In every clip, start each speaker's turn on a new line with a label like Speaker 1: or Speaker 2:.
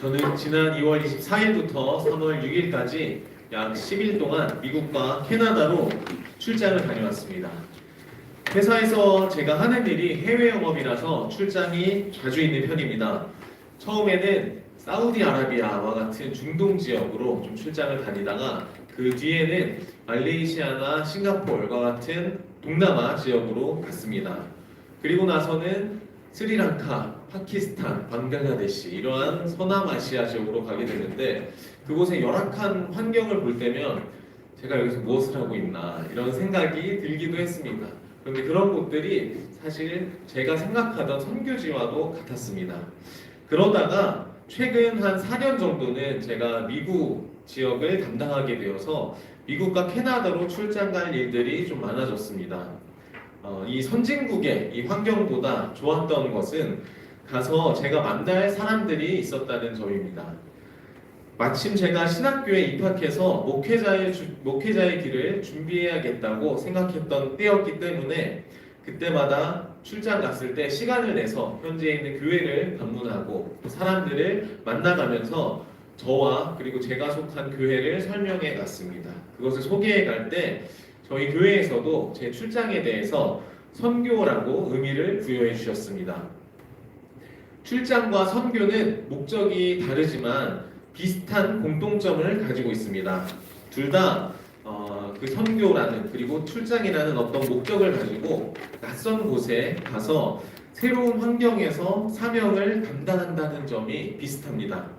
Speaker 1: 저는 지난 2월 24일부터 3월 6일까지 약 10일 동안 미국과 캐나다로 출장을 다녀왔습니다. 회사에서 제가 하는 일이 해외 영업이라서 출장이 자주 있는 편입니다. 처음에는 사우디아라비아와 같은 중동 지역으로 좀 출장을 다니다가 그 뒤에는 말레이시아나 싱가포르와 같은 동남아 지역으로 갔습니다. 그리고 나서는 스리랑카, 파키스탄, 방글라데시 이러한 서남아시아 지역으로 가게 되는데 그곳의 열악한 환경을 볼 때면 제가 여기서 무엇을 하고 있나 이런 생각이 들기도 했습니다. 그런데 그런 곳들이 사실 제가 생각하던 선교지와도 같았습니다. 그러다가 최근 한 4년 정도는 제가 미국 지역을 담당하게 되어서 미국과 캐나다로 출장 갈 일들이 좀 많아졌습니다. 이 선진국의 이 환경보다 좋았던 것은 가서 제가 만날 사람들이 있었다는 점입니다. 마침 제가 신학교에 입학해서 목회자의 길을 준비해야겠다고 생각했던 때였기 때문에 그때마다 출장 갔을 때 시간을 내서 현지에 있는 교회를 방문하고 사람들을 만나가면서 저와 그리고 제가 속한 교회를 설명해 갔습니다. 그것을 소개해 갈 때 저희 교회에서도 제 출장에 대해서 선교라고 의미를 부여해 주셨습니다. 출장과 선교는 목적이 다르지만 비슷한 공통점을 가지고 있습니다. 둘 다 그 선교라는 그리고 출장이라는 어떤 목적을 가지고 낯선 곳에 가서 새로운 환경에서 사명을 감당한다는 점이 비슷합니다.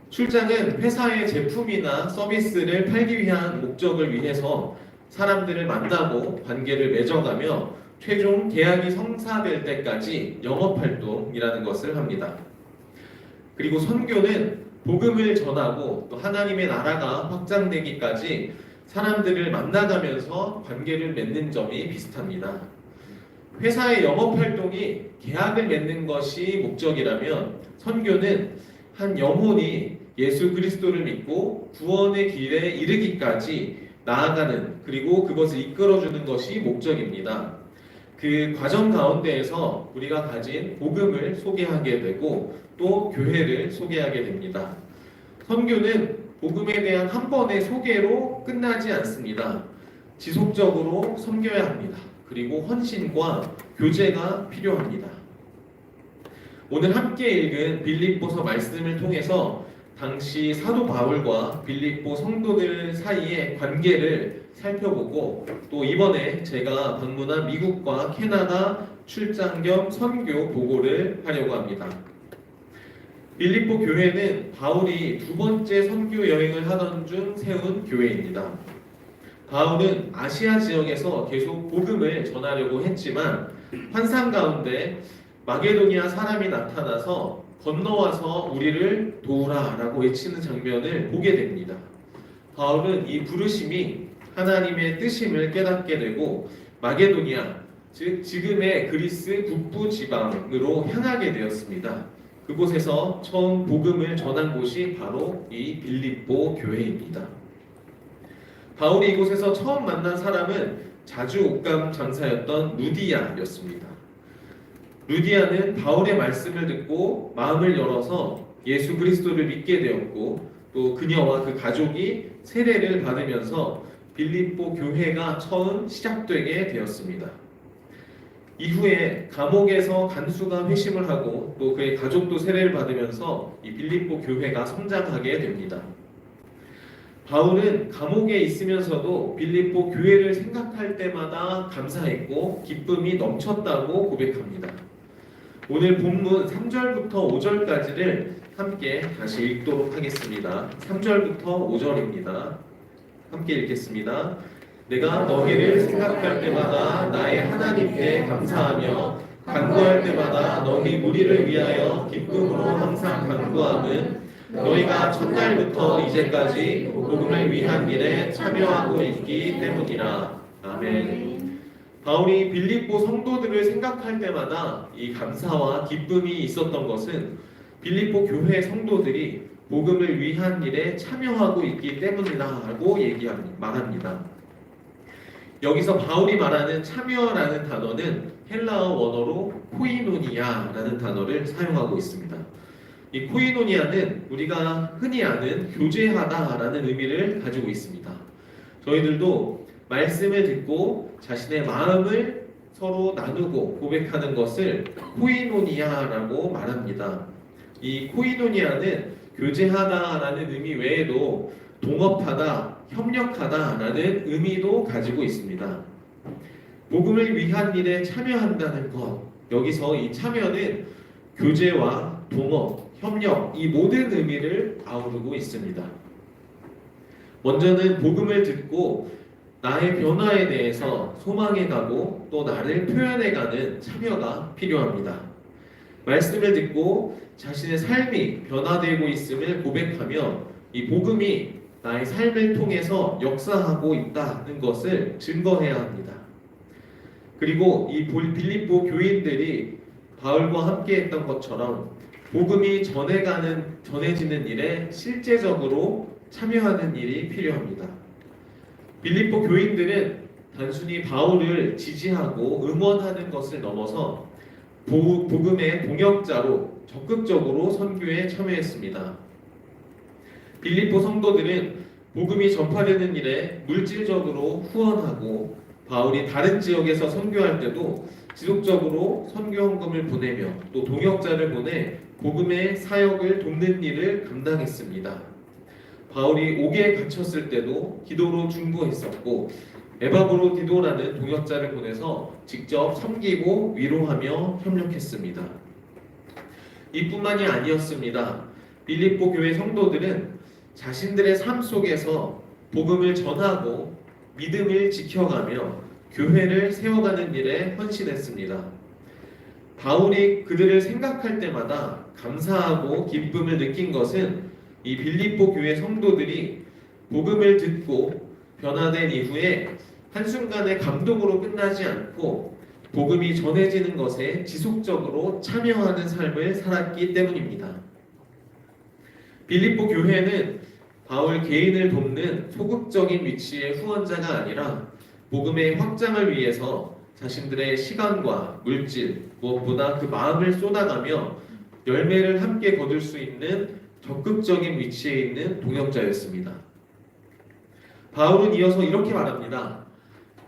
Speaker 1: 출장은 회사의 제품이나 서비스를 팔기 위한 목적을 위해서 사람들을 만나고 관계를 맺어가며 최종 계약이 성사될 때까지 영업활동이라는 것을 합니다. 그리고 선교는 복음을 전하고 또 하나님의 나라가 확장되기까지 사람들을 만나가면서 관계를 맺는 점이 비슷합니다. 회사의 영업활동이 계약을 맺는 것이 목적이라면 선교는 한 영혼이 예수 그리스도를 믿고 구원의 길에 이르기까지 나아가는 그리고 그것을 이끌어주는 것이 목적입니다. 그 과정 가운데에서 우리가 가진 복음을 소개하게 되고 또 교회를 소개하게 됩니다. 선교는 복음에 대한 한 번의 소개로 끝나지 않습니다. 지속적으로 섬겨야 합니다. 그리고 헌신과 교제가 필요합니다. 오늘 함께 읽은 빌립보서 말씀을 통해서 당시 사도 바울과 빌립보 성도들 사이의 관계를 살펴보고 또 이번에 제가 방문한 미국과 캐나다 출장 겸 선교 보고를 하려고 합니다. 빌립보 교회는 바울이 두 번째 선교 여행을 하던 중 세운 교회입니다. 바울은 아시아 지역에서 계속 복음을 전하려고 했지만 환상 가운데 마게도니아 사람이 나타나서 건너와서 우리를 도우라 라고 외치는 장면을 보게 됩니다. 바울은 이 부르심이 하나님의 뜻임을 깨닫게 되고 마게도니아, 즉 지금의 그리스 북부 지방으로 향하게 되었습니다. 그곳에서 처음 복음을 전한 곳이 바로 이 빌립보 교회입니다. 바울이 이곳에서 처음 만난 사람은 자주 옷감 장사였던 루디아였습니다. 루디아는 바울의 말씀을 듣고 마음을 열어서 예수 그리스도를 믿게 되었고 또 그녀와 그 가족이 세례를 받으면서 빌립보 교회가 처음 시작되게 되었습니다. 이후에 감옥에서 간수가 회심을 하고 또 그의 가족도 세례를 받으면서 이 빌립보 교회가 성장하게 됩니다. 바울은 감옥에 있으면서도 빌립보 교회를 생각할 때마다 감사했고 기쁨이 넘쳤다고 고백합니다. 오늘 본문 3절부터 5절까지를 함께 다시 읽도록 하겠습니다. 3절부터 5절입니다. 함께 읽겠습니다. 내가 너희를 생각할 때마다 나의 하나님께 감사하며 간구할 때마다 너희 무리를 위하여 기쁨으로 항상 간구함은 너희가 첫날부터 이제까지 복음을 위한 일에 참여하고 있기 때문이라. 아멘. 바울이 빌립보 성도들을 생각할 때마다 이 감사와 기쁨이 있었던 것은 빌립보 교회 성도들이 복음을 위한 일에 참여하고 있기 때문이라고 말합니다. 여기서 바울이 말하는 참여라는 단어는 헬라어 원어로 코이노니아라는 단어를 사용하고 있습니다. 이 코이노니아는 우리가 흔히 아는 교제하다라는 의미를 가지고 있습니다. 저희들도 말씀을 듣고 자신의 마음을 서로 나누고 고백하는 것을 코이노니아라고 말합니다. 이 코이노니아는 교제하다라는 의미 외에도 동업하다, 협력하다라는 의미도 가지고 있습니다. 복음을 위한 일에 참여한다는 것, 여기서 이 참여는 교제와 동업, 협력 이 모든 의미를 아우르고 있습니다. 먼저는 복음을 듣고 나의 변화에 대해서 소망해가고 또 나를 표현해가는 참여가 필요합니다. 말씀을 듣고 자신의 삶이 변화되고 있음을 고백하며 이 복음이 나의 삶을 통해서 역사하고 있다는 것을 증거해야 합니다. 그리고 이 빌립보 교인들이 바울과 함께 했던 것처럼 복음이 전해지는 일에 실제적으로 참여하는 일이 필요합니다. 빌립보 교인들은 단순히 바울을 지지하고 응원하는 것을 넘어서 복음의 동역자로 적극적으로 선교에 참여했습니다. 빌립보 성도들은 복음이 전파되는 일에 물질적으로 후원하고 바울이 다른 지역에서 선교할 때도 지속적으로 선교 헌금을 보내며 또 동역자를 보내 복음의 사역을 돕는 일을 감당했습니다. 바울이 옥에 갇혔을 때도 기도로 중보했었고 에바브로디도라는 동역자를 보내서 직접 섬기고 위로하며 협력했습니다. 이뿐만이 아니었습니다. 빌립보 교회 성도들은 자신들의 삶 속에서 복음을 전하고 믿음을 지켜가며 교회를 세워가는 일에 헌신했습니다. 바울이 그들을 생각할 때마다 감사하고 기쁨을 느낀 것은 이 빌립보 교회 성도들이 복음을 듣고 변화된 이후에 한순간의 감동으로 끝나지 않고 복음이 전해지는 것에 지속적으로 참여하는 삶을 살았기 때문입니다. 빌립보 교회는 바울 개인을 돕는 소극적인 위치의 후원자가 아니라 복음의 확장을 위해서 자신들의 시간과 물질, 무엇보다 그 마음을 쏟아가며 열매를 함께 거둘 수 있는 적극적인 위치에 있는 동역자였습니다. 바울은 이어서 이렇게 말합니다.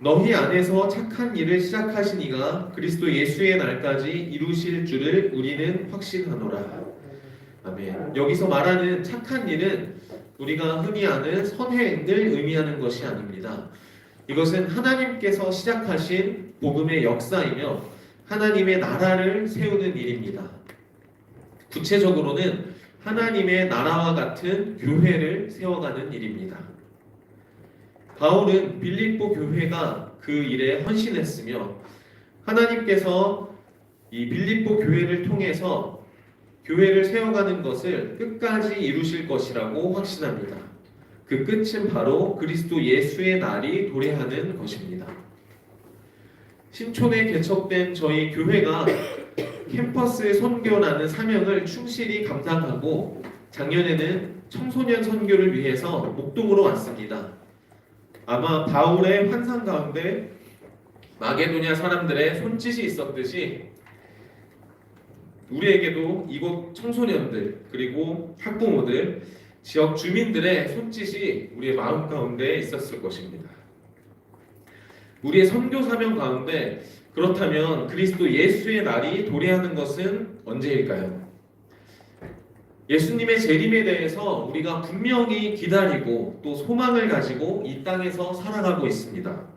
Speaker 1: 너희 안에서 착한 일을 시작하신 이가 그리스도 예수의 날까지 이루실 줄을 우리는 확신하노라. 아멘. 여기서 말하는 착한 일은 우리가 흔히 아는 선행을 의미하는 것이 아닙니다. 이것은 하나님께서 시작하신 복음의 역사이며 하나님의 나라를 세우는 일입니다. 구체적으로는 하나님의 나라와 같은 교회를 세워가는 일입니다. 바울은 빌립보 교회가 그 일에 헌신했으며 하나님께서 이 빌립보 교회를 통해서 교회를 세워가는 것을 끝까지 이루실 것이라고 확신합니다. 그 끝은 바로 그리스도 예수의 날이 도래하는 것입니다. 신촌에 개척된 저희 교회가 캠퍼스 선교라는 사명을 충실히 감당하고 작년에는 청소년 선교를 위해서 목동으로 왔습니다. 아마 바울의 환상 가운데 마게도냐 사람들의 손짓이 있었듯이 우리에게도 이곳 청소년들 그리고 학부모들 지역 주민들의 손짓이 우리의 마음 가운데 있었을 것입니다. 우리의 선교 사명 가운데 그렇다면 그리스도 예수의 날이 도래하는 것은 언제일까요? 예수님의 재림에 대해서 우리가 분명히 기다리고 또 소망을 가지고 이 땅에서 살아가고 있습니다.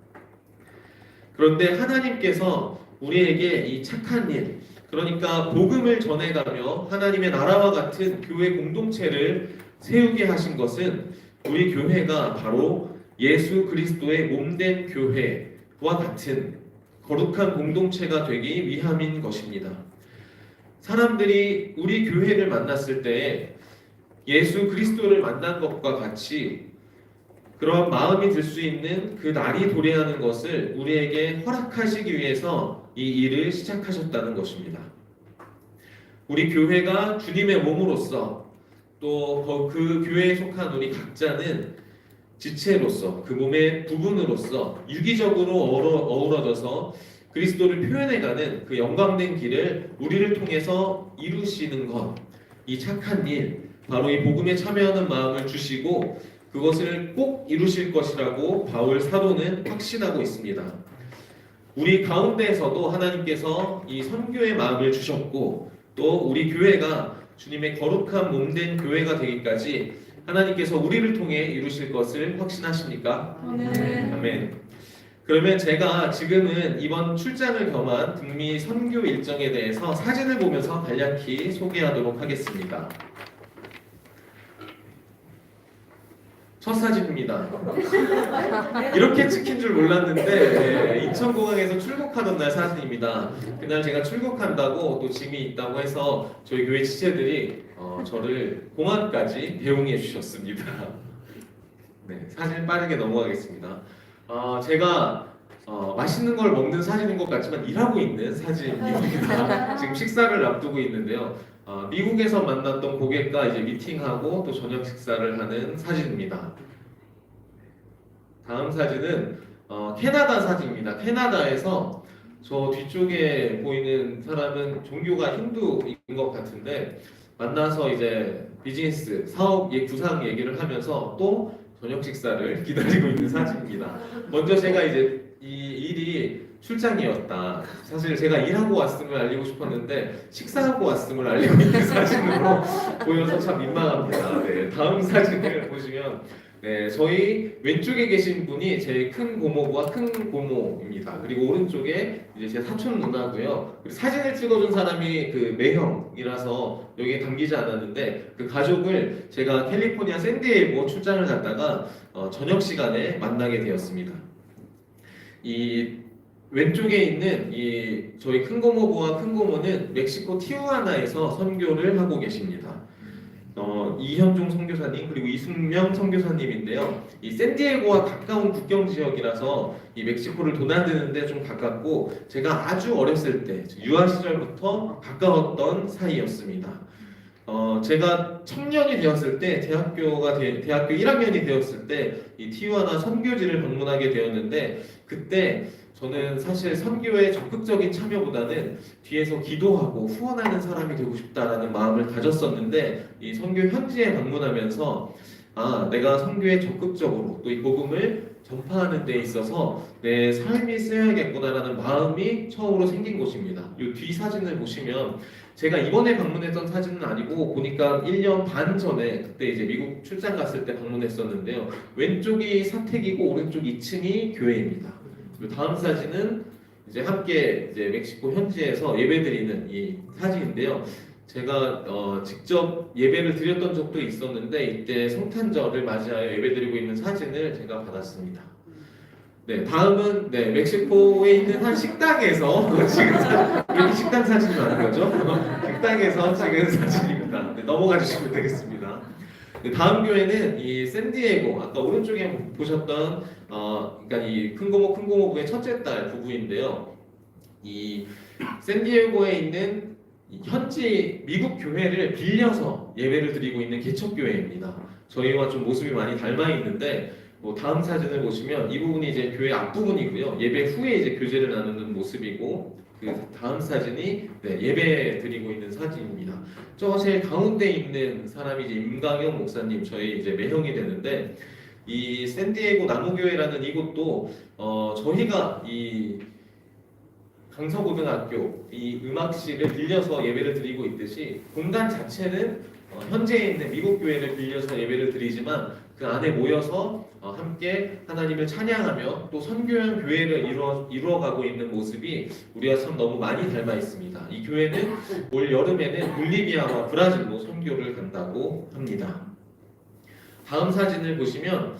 Speaker 1: 그런데 하나님께서 우리에게 이 착한 일, 그러니까 복음을 전해가며 하나님의 나라와 같은 교회 공동체를 세우게 하신 것은 우리 교회가 바로 예수 그리스도의 몸된 교회와 같은 거룩한 공동체가 되기 위함인 것입니다. 사람들이 우리 교회를 만났을 때 예수 그리스도를 만난 것과 같이 그런 마음이 들 수 있는 그 날이 도래하는 것을 우리에게 허락하시기 위해서 이 일을 시작하셨다는 것입니다. 우리 교회가 주님의 몸으로서 또 그 교회에 속한 우리 각자는 지체로서 그 몸의 부분으로서 유기적으로 어우러져서 그리스도를 표현해가는 그 영광된 길을 우리를 통해서 이루시는 것, 이 착한 일, 바로 이 복음에 참여하는 마음을 주시고 그것을 꼭 이루실 것이라고 바울 사도는 확신하고 있습니다. 우리 가운데에서도 하나님께서 이 선교의 마음을 주셨고 또 우리 교회가 주님의 거룩한 몸된 교회가 되기까지 하나님께서 우리를 통해 이루실 것을 확신하십니까?
Speaker 2: 네.
Speaker 1: 아멘. 그러면 제가 지금은 이번 출장을 겸한 북미 선교 일정에 대해서 사진을 보면서 간략히 소개하도록 하겠습니다. 첫 사진입니다. 이렇게 찍힌 줄 몰랐는데 인천공항에서 출국하던 날 사진입니다. 그날 제가 출국한다고 또 짐이 있다고 해서 저희 교회 지체들이 저를 공항까지 배웅해 주셨습니다. 네, 사진 빠르게 넘어가겠습니다. 제가 맛있는 걸 먹는 사진인 것 같지만 일하고 있는 사진입니다. 지금 식사를 앞두고 있는데요. 미국에서 만났던 고객과 이제 미팅하고 또 저녁 식사를 하는 사진입니다. 다음 사진은 캐나다 사진입니다. 캐나다에서 저 뒤쪽에 보이는 사람은 종교가 힌두인 것 같은데 만나서 이제 비즈니스, 사업 구상 얘기를 하면서 또 저녁 식사를 기다리고 있는 사진입니다. 먼저 제가 이제 이 일이 출장이었다. 사실 제가 일하고 왔음을 알리고 싶었는데 식사하고 왔음을 알리고 있는 사진으로 보여서 참 민망합니다. 네, 다음 사진을 보시면 저희 왼쪽에 계신 분이 제 큰 고모부와 큰 고모입니다. 그리고 오른쪽에 이제 제 사촌 누나고요. 그리고 사진을 찍어준 사람이 그 매형이라서 여기에 담기지 않았는데 그 가족을 제가 캘리포니아 샌디에이고 출장을 갔다가 저녁 시간에 만나게 되었습니다. 이 왼쪽에 있는 이 저희 큰 고모부와 큰 고모는 멕시코 티후아나에서 선교를 하고 계십니다. 이현종 선교사님 그리고 이승명 선교사님인데요. 이 샌디에고와 가까운 국경 지역이라서 이 멕시코를 도나드는데 좀 가깝고 제가 아주 어렸을 때 유아 시절부터 가까웠던 사이였습니다. 제가 청년이 되었을 때 대학교 1학년이 되었을 때 이 티juana 선교지를 방문하게 되었는데 그때 저는 사실 선교에 적극적인 참여보다는 뒤에서 기도하고 후원하는 사람이 되고 싶다라는 마음을 가졌었는데 이 선교 현지에 방문하면서 내가 선교에 적극적으로 또 이 복음을 전파하는 데 있어서 내 삶이 쓰여야겠구나라는 마음이 처음으로 생긴 곳입니다. 이 뒤 사진을 보시면 제가 이번에 방문했던 사진은 아니고 보니까 1년 반 전에 그때 이제 미국 출장 갔을 때 방문했었는데요. 왼쪽이 사택이고 오른쪽 2층이 교회입니다. 그리고 다음 사진은 이제 함께 이제 멕시코 현지에서 예배드리는 이 사진인데요. 제가 직접 예배를 드렸던 적도 있었는데 이때 성탄절을 맞이하여 예배드리고 있는 사진을 제가 받았습니다. 네, 다음은 멕시코에 있는 한 식당에서 지금 이렇게 식당 사진이 많은 거죠? 식당에서 찍은 사진입니다. 네, 넘어가 주시면 되겠습니다. 네, 다음 교회는 이 샌디에고 아까 오른쪽에 보셨던 그러니까 이 큰고모 큰고모부의 첫째 딸 부부인데요. 이 샌디에고에 있는 현지 미국 교회를 빌려서 예배를 드리고 있는 개척교회입니다. 저희와 좀 모습이 많이 닮아 있는데 다음 사진을 보시면 이 부분이 이제 교회 앞부분이고요. 예배 후에 이제 교제를 나누는 모습이고 그 다음 사진이 예배 드리고 있는 사진입니다. 저 제일 가운데 있는 사람이 이제 임강영 목사님 저희 이제 매형이 되는데 이 샌디에고 나무교회라는 이곳도 저희가 이 강서고등학교 이 음악실을 빌려서 예배를 드리고 있듯이 공간 자체는 현재 있는 미국 교회를 빌려서 예배를 드리지만 그 안에 모여서 함께 하나님을 찬양하며 또 선교형 교회를 이루어가고 있는 모습이 우리와 참 너무 많이 닮아 있습니다. 이 교회는 올 여름에는 볼리비아와 브라질로 선교를 간다고 합니다. 다음 사진을 보시면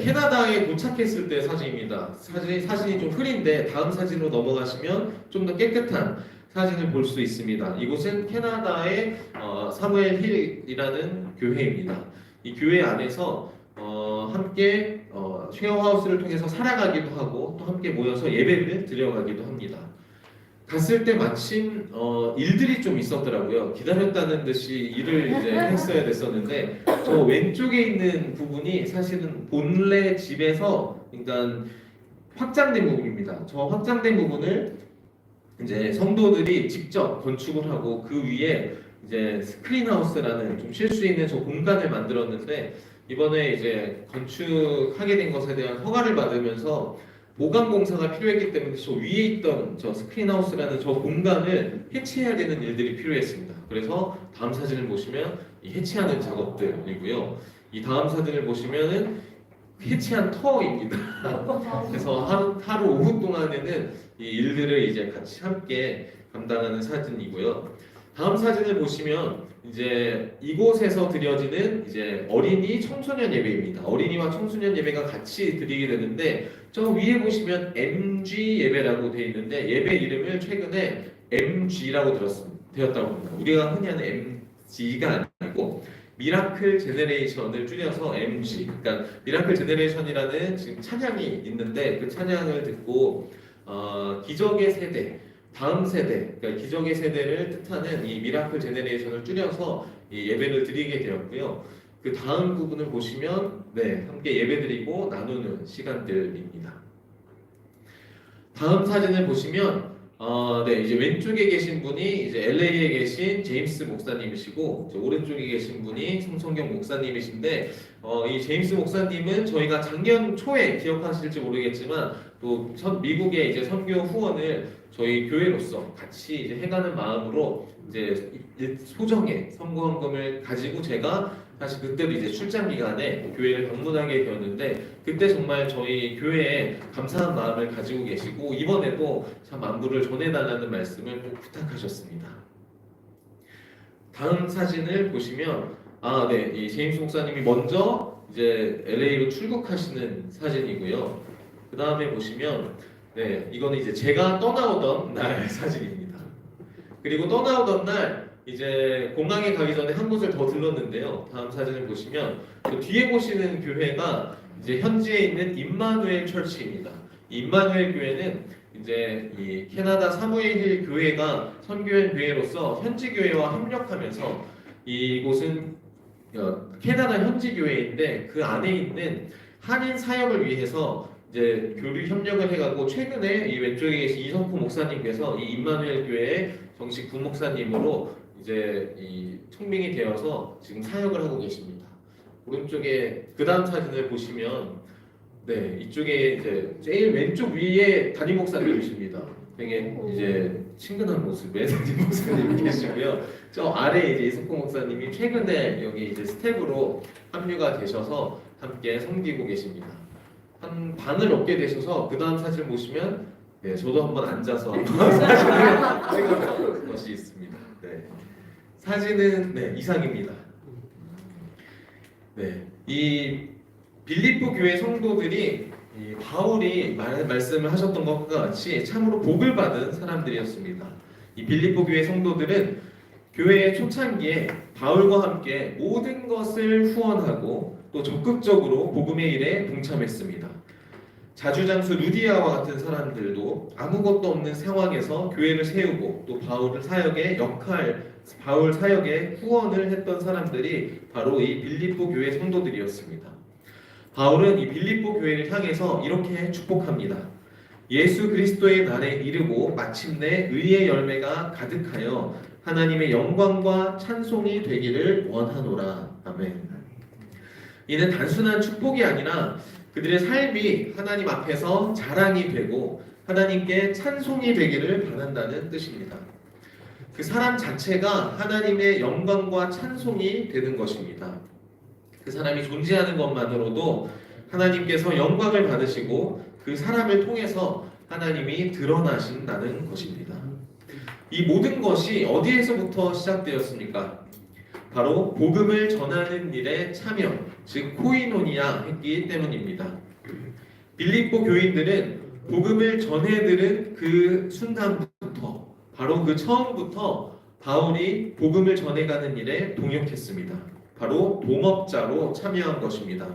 Speaker 1: 캐나다에 도착했을 때 사진입니다. 사진이 좀 흐린데 다음 사진으로 넘어가시면 좀 더 깨끗한 사진을 볼 수 있습니다. 이곳은 캐나다의 사무엘 힐이라는 교회입니다. 이 교회 안에서 함께 쉐어하우스를 통해서 살아가기도 하고 또 함께 모여서 예배를 드려가기도 합니다. 갔을 때 마침 일들이 좀 있었더라고요. 기다렸다는 듯이 일을 이제 했어야 됐었는데 저 왼쪽에 있는 부분이 사실은 본래 집에서 그러니까 확장된 부분입니다. 저 확장된 부분을 이제 성도들이 직접 건축을 하고 그 위에 이제 스크린하우스라는 좀 쉴 수 있는 저 공간을 만들었는데 이번에 이제 건축하게 된 것에 대한 허가를 받으면서 보강 공사가 필요했기 때문에 저 위에 있던 저 스크린하우스라는 저 공간을 해체해야 되는 일들이 필요했습니다. 그래서 다음 사진을 보시면 이 해체하는 작업들이고요. 이 다음 사진을 보시면은 해체한 터입니다. 그래서 하루 오후 동안에는 이 일들을 이제 같이 함께 감당하는 사진이고요. 다음 사진을 보시면 이제 이곳에서 드려지는 이제 어린이 청소년 예배입니다. 어린이와 청소년 예배가 같이 드리게 되는데 저 위에 보시면 MG 예배라고 되어 있는데 예배 이름을 최근에 MG라고 되었다고 합니다. 우리가 흔히 하는 MG가 아니고 미라클 제네레이션을 줄여서 MG. 그러니까 미라클 제네레이션이라는 지금 찬양이 있는데 그 찬양을 듣고 기적의 세대, 다음 세대, 그러니까 기적의 세대를 뜻하는 이 미라클 제네레이션을 줄여서 이 예배를 드리게 되었고요. 그 다음 부분을 보시면 함께 예배드리고 나누는 시간들입니다. 다음 사진을 보시면 이제 왼쪽에 계신 분이 이제 LA에 계신 제임스 목사님이시고 오른쪽에 계신 분이 송성경 목사님이신데 이 제임스 목사님은 저희가 작년 초에 기억하실지 모르겠지만 또 미국의 이제 선교 후원을 저희 교회로서 같이 이제 해가는 마음으로 이제 소정의 선거헌금을 가지고 제가 사실 그때도 이제 출장 기간에 교회를 방문하게 되었는데 그때 정말 저희 교회에 감사한 마음을 가지고 계시고 이번에도 참 안부를 전해달라는 말씀을 꼭 부탁하셨습니다. 다음 사진을 보시면 이 제임스 목사님이 먼저 이제 LA로 출국하시는 사진이고요. 그 다음에 보시면 이거는 이제 제가 떠나오던 날 사진입니다. 그리고 떠나오던 날 이제 공항에 가기 전에 한 곳을 더 들렀는데요. 다음 사진을 보시면 그 뒤에 보시는 교회가 이제 현지에 있는 임마누엘 철치입니다. 이 임마누엘 교회는 이제 이 캐나다 사무엘힐 교회가 선교회 교회로서 현지 교회와 협력하면서 이곳은 캐나다 현지 교회인데 그 안에 있는 한인 사역을 위해서 이제 교류 협력을 해가고 최근에 이 왼쪽에 계신 이성포 목사님께서 이 임마누엘 교회의 정식 부목사님으로 이제 이 청빙이 되어서 지금 사역을 하고 계십니다. 오른쪽에 그 다음 사진을 보시면 이쪽에 이제 제일 왼쪽 위에 담임 목사님이십니다. 되게 이제 친근한 모습의 담임 목사님이 계시고요. 저 아래 이제 이성포 목사님이 최근에 여기 이제 스텝으로 합류가 되셔서 함께 섬기고 계십니다. 한 반을 얻게 되셔서 그 다음 사진 보시면 저도 한번 앉아서 사진을 찍은 것이 있습니다. 사진은 이상입니다. 이 빌립보 교회 성도들이 이 바울이 말씀을 하셨던 것과 같이 참으로 복을 받은 사람들이었습니다. 이 빌립보 교회 성도들은 교회의 초창기에 바울과 함께 모든 것을 후원하고 또 적극적으로 복음의 일에 동참했습니다. 자주장수 루디아와 같은 사람들도 아무것도 없는 상황에서 교회를 세우고 또 바울 사역에 후원을 했던 사람들이 바로 이 빌립보 교회 성도들이었습니다. 바울은 이 빌립보 교회를 향해서 이렇게 축복합니다. 예수 그리스도의 날에 이르고 마침내 의의 열매가 가득하여 하나님의 영광과 찬송이 되기를 원하노라. 아멘. 이는 단순한 축복이 아니라 그들의 삶이 하나님 앞에서 자랑이 되고 하나님께 찬송이 되기를 바란다는 뜻입니다. 그 사람 자체가 하나님의 영광과 찬송이 되는 것입니다. 그 사람이 존재하는 것만으로도 하나님께서 영광을 받으시고 그 사람을 통해서 하나님이 드러나신다는 것입니다. 이 모든 것이 어디에서부터 시작되었습니까? 바로 복음을 전하는 일에 참여, 즉 코이노니아 했기 때문입니다. 빌립보 교인들은 복음을 전해들은 그 순간부터 바로 그 처음부터 바울이 복음을 전해가는 일에 동역했습니다. 바로 동업자로 참여한 것입니다.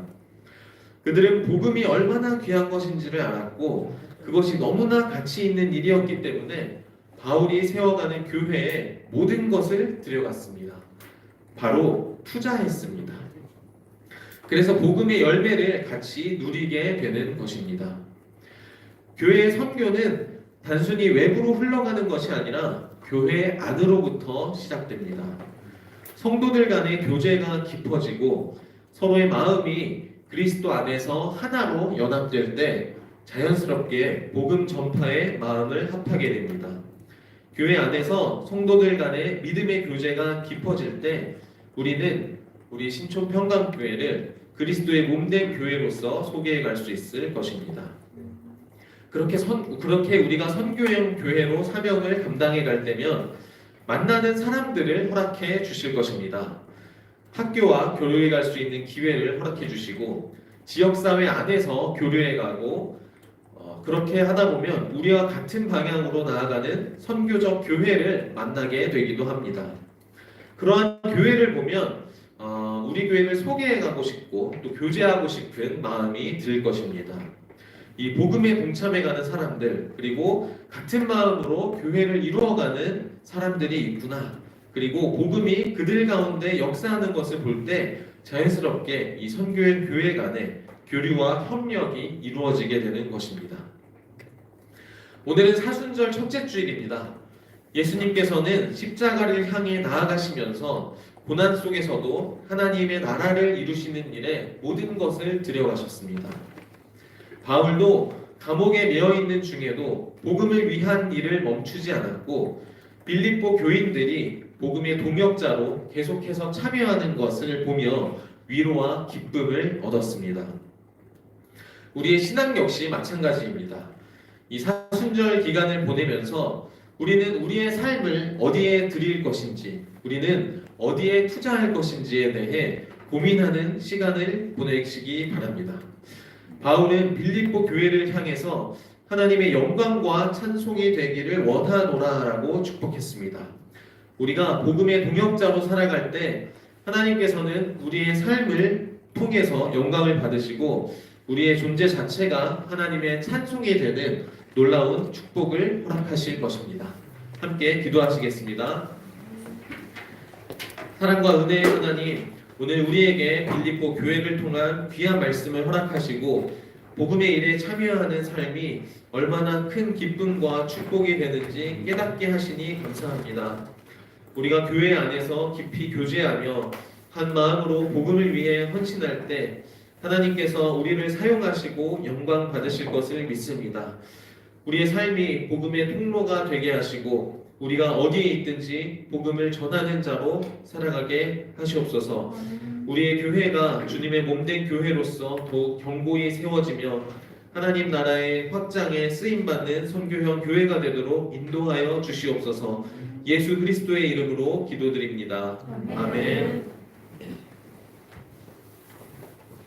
Speaker 1: 그들은 복음이 얼마나 귀한 것인지를 알았고 그것이 너무나 가치 있는 일이었기 때문에 바울이 세워가는 교회에 모든 것을 들여갔습니다. 바로 투자했습니다. 그래서 복음의 열매를 같이 누리게 되는 것입니다. 교회의 선교는 단순히 외부로 흘러가는 것이 아니라 교회 안으로부터 시작됩니다. 성도들 간의 교제가 깊어지고 서로의 마음이 그리스도 안에서 하나로 연합될 때 자연스럽게 복음 전파에 마음을 합하게 됩니다. 교회 안에서 성도들 간의 믿음의 교제가 깊어질 때 우리는 우리 신촌 평강교회를 그리스도의 몸된 교회로서 소개해 갈 수 있을 것입니다. 그렇게 우리가 선교형 교회로 사명을 감당해 갈 때면 만나는 사람들을 허락해 주실 것입니다. 학교와 교류해 갈 수 있는 기회를 허락해 주시고 지역사회 안에서 교류해 가고 그렇게 하다 보면 우리와 같은 방향으로 나아가는 선교적 교회를 만나게 되기도 합니다. 그러한 교회를 보면 우리 교회를 소개해 가고 싶고 또 교제하고 싶은 마음이 들 것입니다. 이 복음에 동참해 가는 사람들, 그리고 같은 마음으로 교회를 이루어가는 사람들이 있구나, 그리고 복음이 그들 가운데 역사하는 것을 볼 때 자연스럽게 이 선교회 교회 간의 교류와 협력이 이루어지게 되는 것입니다. 오늘은 사순절 첫째 주일입니다. 예수님께서는 십자가를 향해 나아가시면서 고난 속에서도 하나님의 나라를 이루시는 일에 모든 것을 들여가셨습니다. 바울도 감옥에 매여 있는 중에도 복음을 위한 일을 멈추지 않았고 빌립보 교인들이 복음의 동역자로 계속해서 참여하는 것을 보며 위로와 기쁨을 얻었습니다. 우리의 신앙 역시 마찬가지입니다. 이 사순절 기간을 보내면서 우리는 우리의 삶을 어디에 드릴 것인지, 우리는 어디에 투자할 것인지에 대해 고민하는 시간을 보내시기 바랍니다. 바울은 빌립보 교회를 향해서 하나님의 영광과 찬송이 되기를 원하노라라고 축복했습니다. 우리가 복음의 동역자로 살아갈 때 하나님께서는 우리의 삶을 통해서 영광을 받으시고 우리의 존재 자체가 하나님의 찬송이 되는 놀라운 축복을 허락하실 것입니다. 함께 기도하시겠습니다. 사랑과 은혜의 하나님, 오늘 우리에게 빌립보 교회를 통한 귀한 말씀을 허락하시고 복음의 일에 참여하는 삶이 얼마나 큰 기쁨과 축복이 되는지 깨닫게 하시니 감사합니다. 우리가 교회 안에서 깊이 교제하며 한 마음으로 복음을 위해 헌신할 때 하나님께서 우리를 사용하시고 영광 받으실 것을 믿습니다. 우리의 삶이 복음의 통로가 되게 하시고 우리가 어디에 있든지 복음을 전하는 자로 살아가게 하시옵소서. 우리의 교회가 주님의 몸된 교회로서 더욱 견고히 세워지며 하나님 나라의 확장에 쓰임받는 선교형 교회가 되도록 인도하여 주시옵소서. 예수 그리스도의 이름으로 기도드립니다. 아멘.